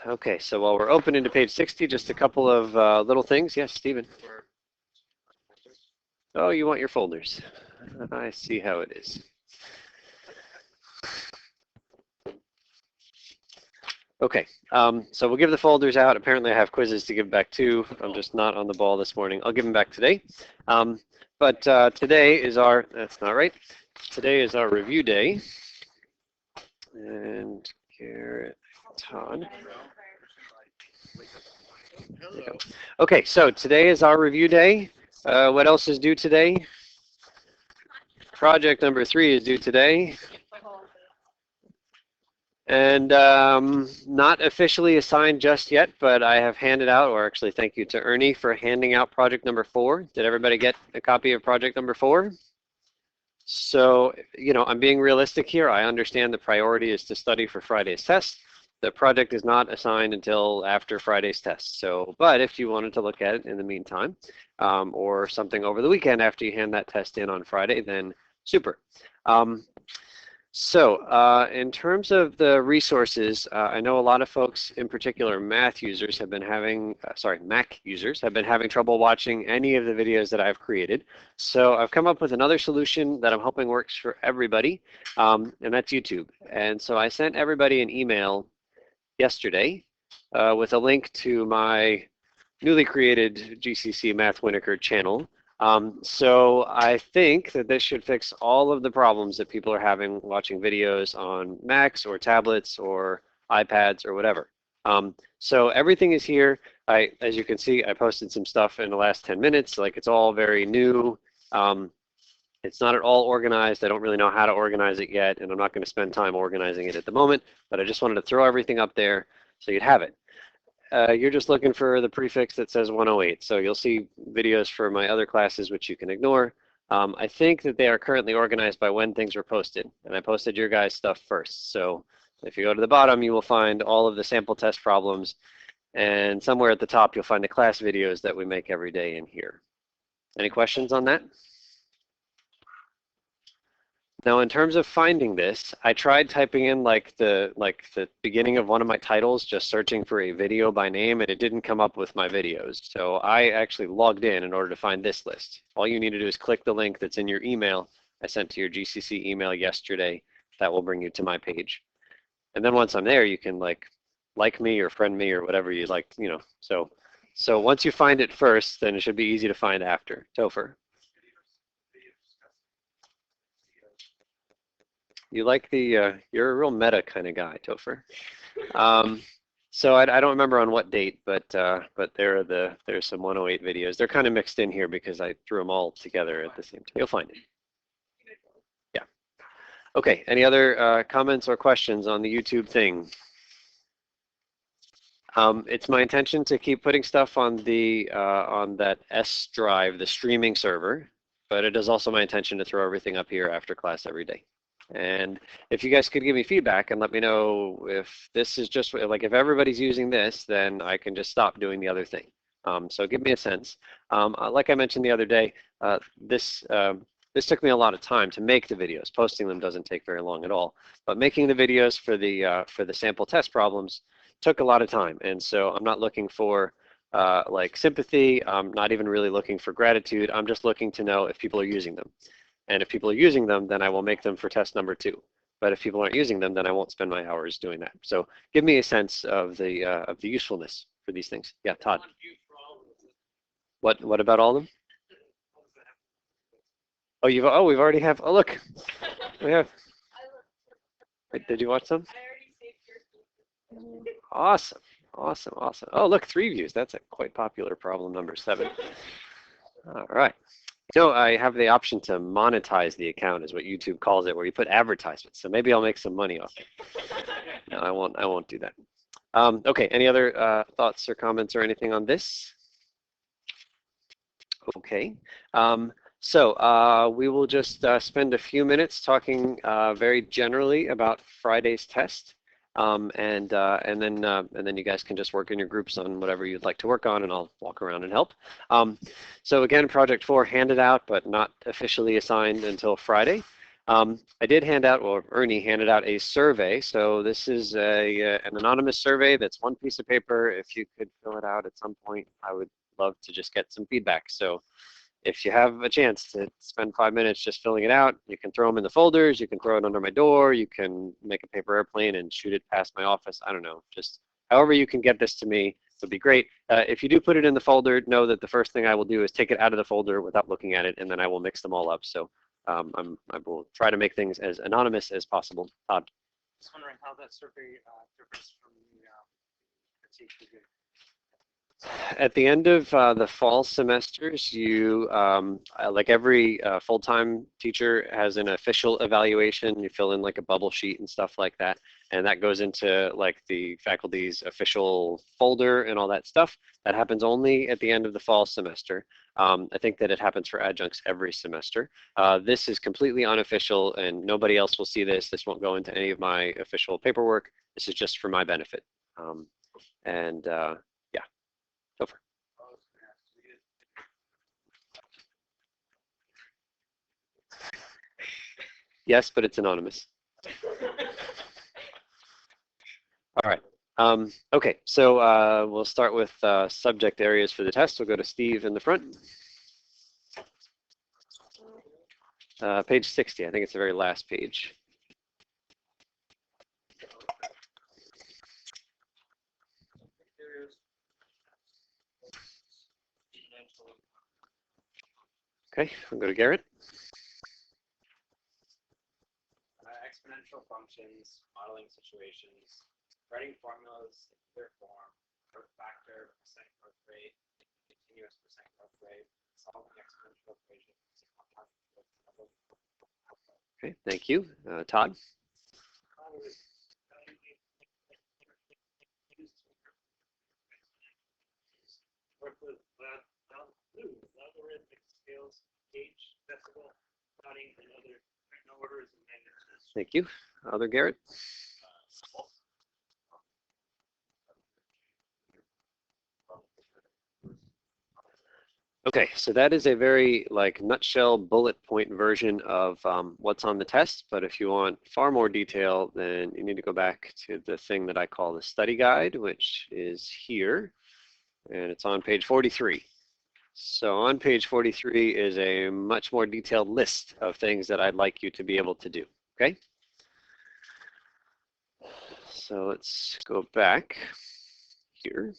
Okay, so while we're opening to page 60, just a couple of little things. Yes, Stephen. Oh, you want your folders. I see how it is. Okay, so we'll give the folders out. Apparently I have quizzes to give back too. I'm just not on the ball this morning. I'll give them back today. But today is our, that's not right. Today is our review day. And Garrett, Todd. Yeah. Okay, so today is our review day. What else is due today? Project number 3 is due today. And not officially assigned just yet, but I have handed out, or actually thank you to Ernie for handing out project number 4. Did everybody get a copy of project number 4? So, you know, I'm being realistic here. I understand the priority is to study for Friday's test. The project is not assigned until after Friday's test. So, but if you wanted to look at it in the meantime, or something over the weekend after you hand that test in on Friday, then super. In terms of the resources, I know a lot of folks, in particular Mac users, have been having trouble watching any of the videos that I've created. So I've come up with another solution that I'm hoping works for everybody, and that's YouTube. And so I sent everybody an email yesterday with a link to my newly created GCC Math Winokur channel. So I think that this should fix all of the problems that people are having watching videos on Macs or tablets or iPads or whatever. So everything is here. As you can see, I posted some stuff in the last 10 minutes. Like, it's all very new. It's not at all organized. I don't really know how to organize it yet, and I'm not going to spend time organizing it at the moment, but I just wanted to throw everything up there so you'd have it. You're just looking for the prefix that says 108. So you'll see videos for my other classes, which you can ignore. I think that they are currently organized by when things were posted, and I posted your guys' stuff first. So if you go to the bottom, you will find all of the sample test problems, and somewhere at the top, you'll find the class videos that we make every day in here. Any questions on that? Now, in terms of finding this, I tried typing in like the beginning of one of my titles, just searching for a video by name, and it didn't come up with my videos. So I actually logged in order to find this list. All you need to do is click the link that's in your email I sent to your GCC email yesterday. That will bring you to my page. And then once I'm there, you can like me or friend me or whatever you like, you know. So once you find it first, then it should be easy to find after. Topher. You like the, you're a real meta kind of guy, Topher. So I don't remember on what date, but there's some 108 videos. They're kind of mixed in here because I threw them all together at the same time. You'll find it. Yeah. Okay, any other comments or questions on the YouTube thing? It's my intention to keep putting stuff on the on that S drive, the streaming server, but it is also my intention to throw everything up here after class every day. And if you guys could give me feedback and let me know if this is just like, if everybody's using this, then I can just stop doing the other thing. So give me a sense. Like I mentioned the other day, this took me a lot of time to make the videos. Posting them doesn't take very long at all. But making the videos for the sample test problems took a lot of time. And so I'm not looking for like sympathy. I'm not even really looking for gratitude. I'm just looking to know if people are using them. And if people are using them, then I will make them for test number 2. But if people aren't using them, then I won't spend my hours doing that. So give me a sense of the usefulness for these things. Yeah, Todd. What about all of them? Oh, we've already have. Oh, look, we have. Wait, did you watch them? Awesome. Oh, look, 3 views. That's a quite popular problem, number 7. All right. So I have the option to monetize the account, is what YouTube calls it, where you put advertisements. So maybe I'll make some money off it. No, I won't do that. Okay, any other thoughts or comments or anything on this? Okay, so we will just spend a few minutes talking very generally about Friday's test. And then you guys can just work in your groups on whatever you'd like to work on, and I'll walk around and help. So again, project 4 handed out, but not officially assigned until Friday. I did hand out, or Ernie handed out a survey. So this is an anonymous survey that's one piece of paper. If you could fill it out at some point, I would love to just get some feedback. So if you have a chance to spend 5 minutes just filling it out, you can throw them in the folders, you can throw it under my door, you can make a paper airplane and shoot it past my office. I don't know, just however you can get this to me would be great. If you do put it in the folder, know that the first thing I will do is take it out of the folder without looking at it, and then I will mix them all up. So I will try to make things as anonymous as possible. Todd. Just wondering how that survey differs from the critique we did. At the end of the fall semesters, you, like every full-time teacher has an official evaluation. You fill in like a bubble sheet and stuff like that. And that goes into like the faculty's official folder and all that stuff. That happens only at the end of the fall semester. I think that it happens for adjuncts every semester. This is completely unofficial and nobody else will see this. This won't go into any of my official paperwork. This is just for my benefit. Yeah, over. Yes, but it's anonymous. All right. Okay, so we'll start with subject areas for the test. We'll go to Steve in the front. Page 60, I think it's the very last page. Okay, we'll go to Garrett. Exponential functions, modeling situations, writing formulas in clear form, growth factor, percent growth rate, continuous percent growth rate, solving exponential equations. Okay, thank you. Todd? Work with logarithmic scales, gauge, decimal, counting, and other orders and magnitudes. Thank you. Other Garrett? Okay, so that is a very like nutshell bullet point version of what's on the test, but if you want far more detail, then you need to go back to the thing that I call the study guide, which is here, and it's on page 43. So on page 43 is a much more detailed list of things that I'd like you to be able to do, okay? So let's go back here.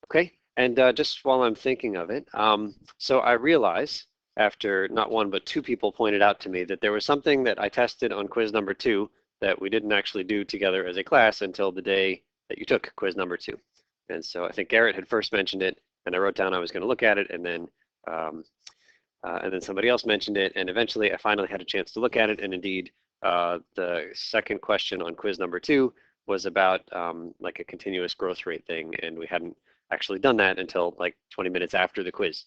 Okay, and just while I'm thinking of it, so I realize after not one but two people pointed out to me that there was something that I tested on quiz number 2 that we didn't actually do together as a class until the day that you took quiz number 2. And so I think Garrett had first mentioned it, and I wrote down I was going to look at it, and then somebody else mentioned it, and eventually I finally had a chance to look at it, and indeed the second question on quiz number 2 was about like a continuous growth rate thing, and we hadn't actually done that until like 20 minutes after the quiz.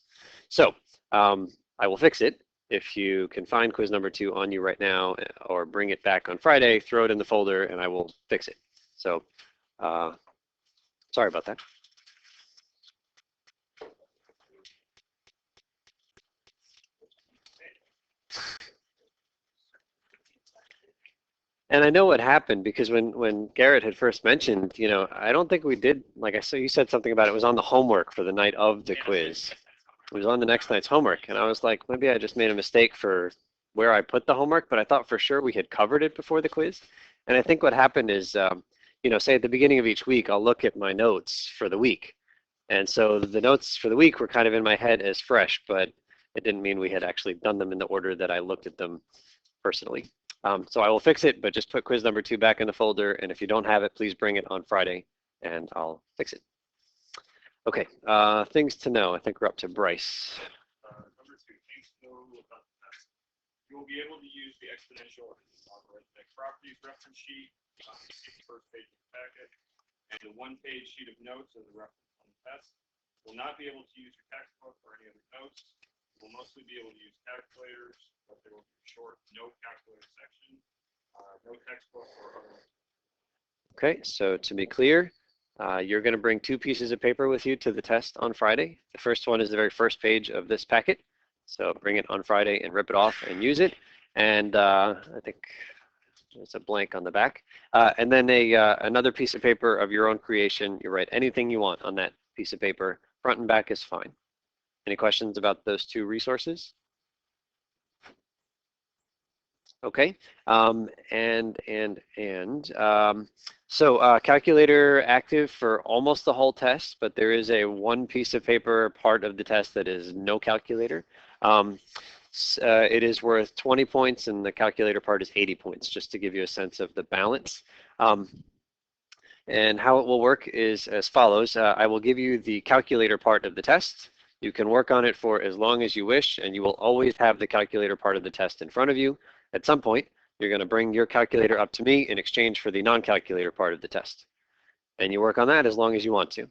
So I will fix it. If you can find quiz number 2 on you right now or bring it back on Friday, throw it in the folder and I will fix it. So sorry about that. And I know what happened because when Garrett had first mentioned, you know, I don't think we did, like I saw you said something about it was on the homework for the night of the quiz. It was on the next night's homework. And I was like, maybe I just made a mistake for where I put the homework, but I thought for sure we had covered it before the quiz. And I think what happened is, you know, say at the beginning of each week, I'll look at my notes for the week. And so the notes for the week were kind of in my head as fresh, but it didn't mean we had actually done them in the order that I looked at them personally. So I will fix it, but just put quiz number 2 back in the folder. And if you don't have it, please bring it on Friday and I'll fix it. Okay, things to know. I think we're up to Bryce. Number 2, things to know about the test. You will be able to use the exponential and logarithmic properties reference sheet on the first page of the packet, and the one-page sheet of notes as a reference on the test. You will not be able to use your textbook or any other notes. You will mostly be able to use calculators, but there will be a short no calculator section, no textbook or other. Okay, so to be clear, you're going to bring 2 pieces of paper with you to the test on Friday. The first one is the very first page of this packet. So bring it on Friday and rip it off and use it. and I think there's a blank on the back. And then another piece of paper of your own creation. You write anything you want on that piece of paper. Front and back is fine. Any questions about those two resources? Okay, so calculator active for almost the whole test, but there is a one piece of paper part of the test that is no calculator. It is worth 20 points and the calculator part is 80 points, just to give you a sense of the balance. And how it will work is as follows. I will give you the calculator part of the test. You can work on it for as long as you wish, and you will always have the calculator part of the test in front of you. At some point, you're going to bring your calculator up to me in exchange for the non-calculator part of the test. And you work on that as long as you want to.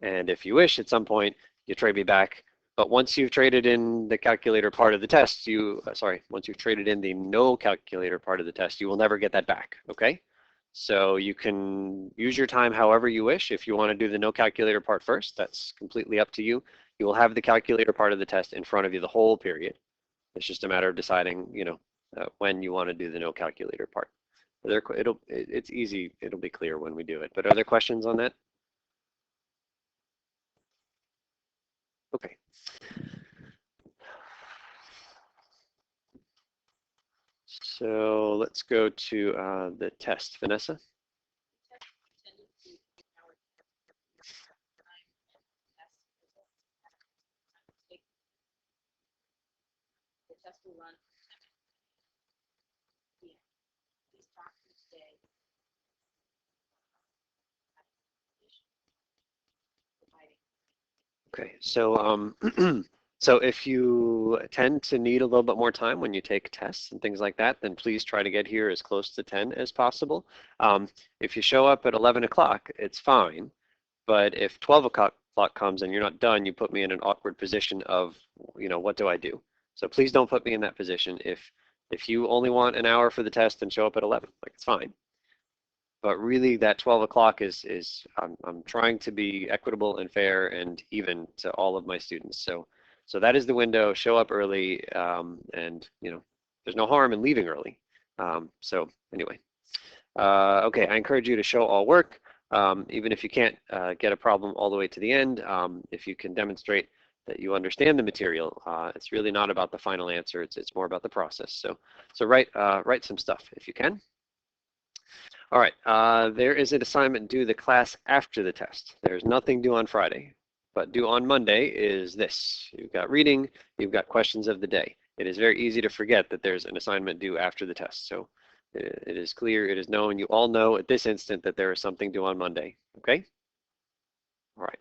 And if you wish, at some point, you trade me back. But once you've traded in the calculator part of the test, once you've traded in the no calculator part of the test, you will never get that back, okay? So you can use your time however you wish. If you want to do the no calculator part first, that's completely up to you. You will have the calculator part of the test in front of you the whole period. It's just a matter of deciding, when you want to do the no calculator part. It's easy. It'll be clear when we do it. But are there questions on that? Okay. So let's go to the test. Vanessa? The test will run. Please talk to today. Okay, so so if you tend to need a little bit more time when you take tests and things like that, then please try to get here as close to 10 as possible. If you show up at 11 o'clock, it's fine. But if 12 o'clock comes and you're not done, you put me in an awkward position of, what do I do? So please don't put me in that position. If you only want an hour for the test, then show up at 11. Like, it's fine. But really, that 12 o'clock is I'm trying to be equitable and fair and even to all of my students. So that is the window. Show up early, and there's no harm in leaving early. So anyway, okay, I encourage you to show all work, even if you can't get a problem all the way to the end. If you can demonstrate that you understand the material, it's really not about the final answer. It's more about the process. So write some stuff if you can. All right, there is an assignment due the class after the test. There's nothing due on Friday, but due on Monday is this. You've got reading, you've got questions of the day. It is very easy to forget that there's an assignment due after the test. So it is clear, it is known, you all know at this instant that there is something due on Monday, okay? All right,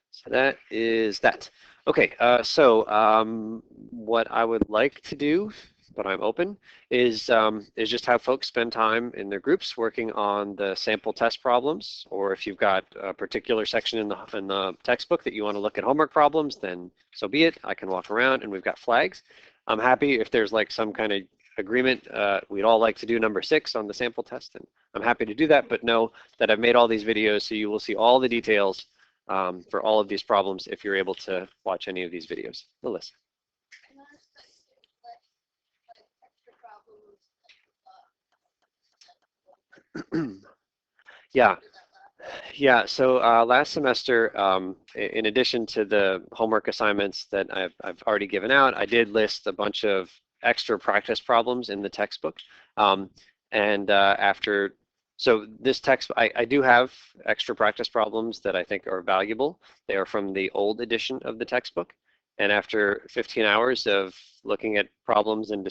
so that is that. Okay, so what I would like to do, but I'm open, is just have folks spend time in their groups working on the sample test problems, or if you've got a particular section in the textbook that you want to look at homework problems, then so be it. I can walk around and we've got flags. I'm happy if there's like some kind of agreement. We'd all like to do number 6 on the sample test, and I'm happy to do that, but know that I've made all these videos so you will see all the details for all of these problems if you're able to watch any of these videos. Melissa. Yeah. So last semester, in addition to the homework assignments that I've already given out, I did list a bunch of extra practice problems in the textbook. So this text, I do have extra practice problems that I think are valuable. They are from the old edition of the textbook. And after 15 hours of looking at problems and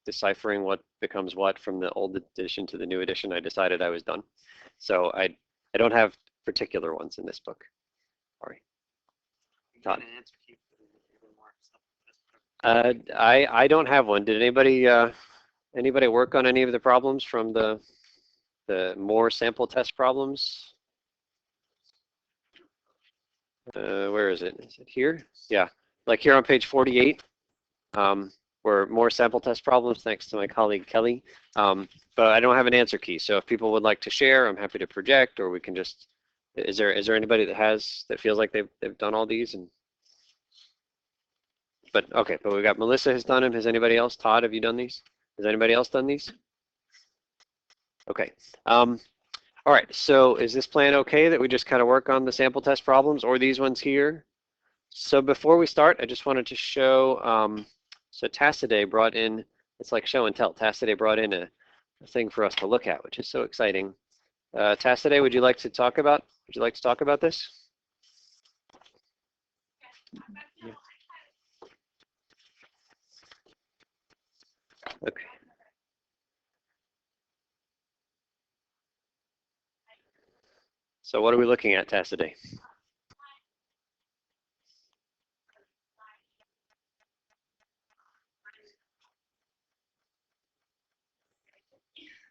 deciphering what becomes what from the old edition to the new edition, I decided I was done. So I don't have particular ones in this book. Sorry. Todd. I don't have one. Did anybody work on any of the problems from the more sample test problems? Where is it? Is it here? Yeah, like here on page 48. Were more sample test problems, thanks to my colleague Kelly. But I don't have an answer key, so if people would like to share, I'm happy to project, or we can just. Is there anybody that feels like they've done all these? And But okay, but we got Melissa has done them. Has anybody else? Todd, have you done these? Has anybody else done these? Okay. All right, so is this plan okay that we just kind of work on the sample test problems or these ones here? So before we start, I just wanted to show, so Tassiday brought in, it's like show and tell. Tassiday brought in a thing for us to look at, which is so exciting. Tassiday, would you like to talk about this? Yeah. Okay. So what are we looking at, Tassiday?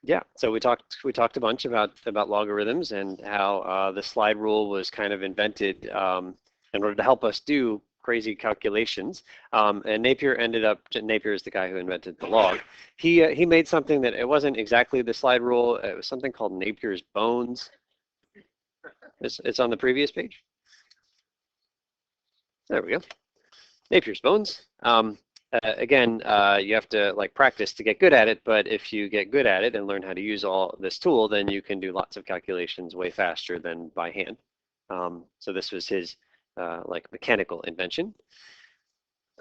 Yeah, so we talked a bunch about logarithms and how the slide rule was kind of invented in order to help us do crazy calculations. And Napier is the guy who invented the log. He made something that it wasn't exactly the slide rule. It was something called Napier's bones. It's on the previous page. There we go. Napier's bones. Again, you have to like practice to get good at it, but if you get good at it and learn how to use all this tool, then you can do lots of calculations way faster than by hand. So this was his like mechanical invention.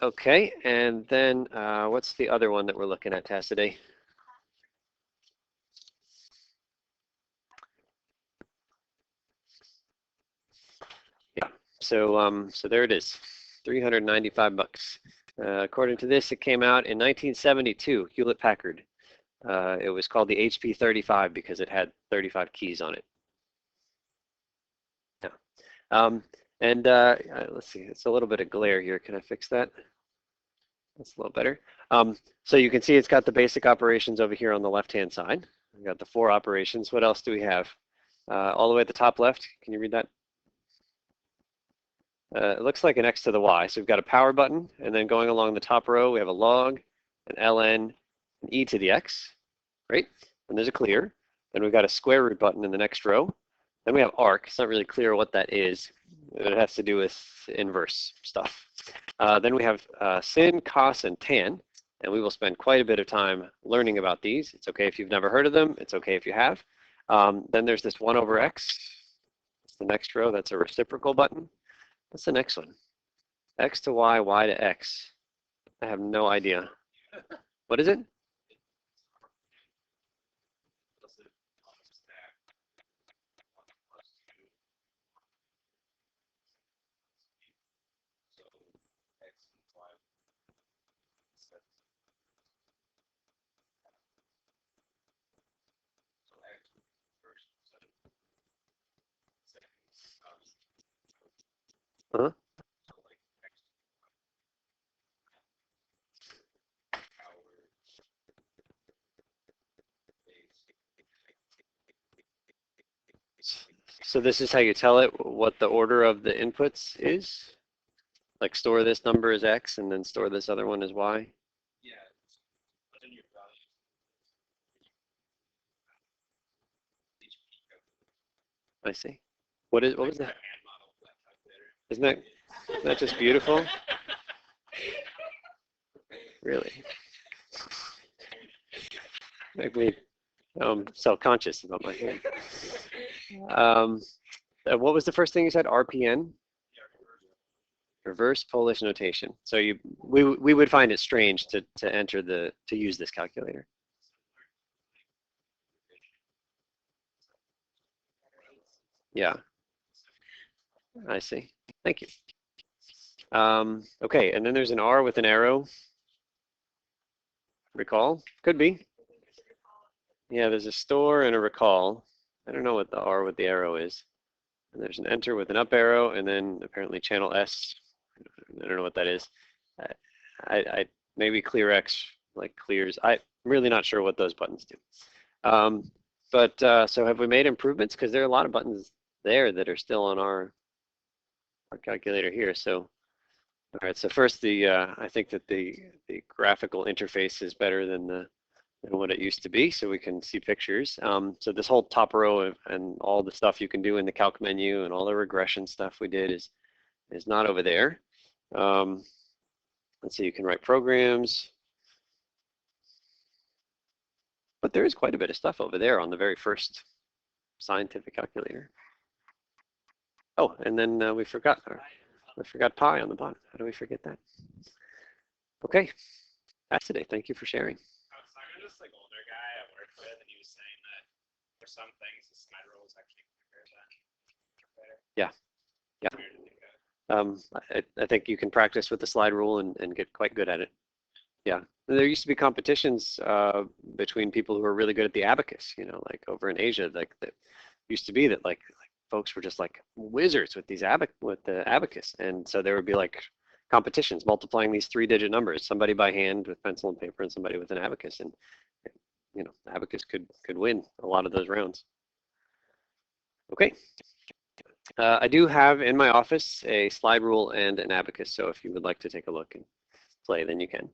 Okay, and then what's the other one that we're looking at, Tassiday? Yeah, so there it is, 395 bucks. According to this, it came out in 1972, Hewlett Packard. It was called the HP 35 because it had 35 keys on it. Yeah. Let's see, it's a little bit of glare here. Can I fix that? That's a little better. So you can see it's got the basic operations over here on the left-hand side. We've got the 4 operations. What else do we have? All the way at the top left, can you read that? It looks like an X to the Y. So we've got a power button, and then going along the top row, we have a log, an ln, an e to the x, right? And there's a clear. Then we've got a square root button in the next row. Then we have arc. It's not really clear what that is. It has to do with inverse stuff. Then we have sin, cos, and tan. And we will spend quite a bit of time learning about these. It's okay if you've never heard of them. It's okay if you have. Then there's this 1 over x. It's the next row. That's a reciprocal button. What's the next one? X to Y, Y to X. I have no idea. What is it? Huh? So this is how you tell it what the order of the inputs is? Like store this number as X and then store this other one as Y? Yeah. Within your value. I see. What was that? Isn't that just beautiful? Really? Make me self-conscious about my hand. What was the first thing you said? RPN? Reverse Polish notation. So we would find it strange to use this calculator. Yeah, I see. Thank you. Okay, and then there's an R with an arrow. Recall? Could be. Yeah, there's a store and a recall. I don't know what the R with the arrow is. And there's an enter with an up arrow, and then apparently channel S. I don't know what that is. I maybe clear X like clears. I'm really not sure what those buttons do. So have we made improvements? Because there are a lot of buttons there that are still on our calculator here. So all right. So first, I think that the graphical interface is better than what it used to be, so we can see pictures. So this whole top row and all the stuff you can do in the calc menu and all the regression stuff we did is not over there. let's see, you can write programs. But there is quite a bit of stuff over there on the very first scientific calculator. Oh, and then we forgot pi on the bottom. How do we forget that? Okay, that's today. Thank you for sharing. I was talking to this like older guy I worked with, and he was saying that for some things the slide rule is actually quicker than. Yeah. Yeah. Weird to think of. I think you can practice with the slide rule and get quite good at it. Yeah, there used to be competitions between people who were really good at the abacus, you know, like over in Asia, like that used to be that like folks were just like wizards with these with the abacus, and so there would be like competitions multiplying these 3-digit numbers, somebody by hand with pencil and paper and somebody with an abacus, and you know, the abacus could win a lot of those rounds. Okay. I do have in my office a slide rule and an abacus, so if you would like to take a look and play, then you can.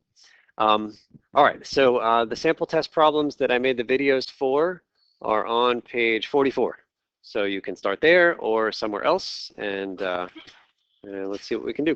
All right, so the sample test problems that I made the videos for are on page 44. So you can start there or somewhere else, and let's see what we can do.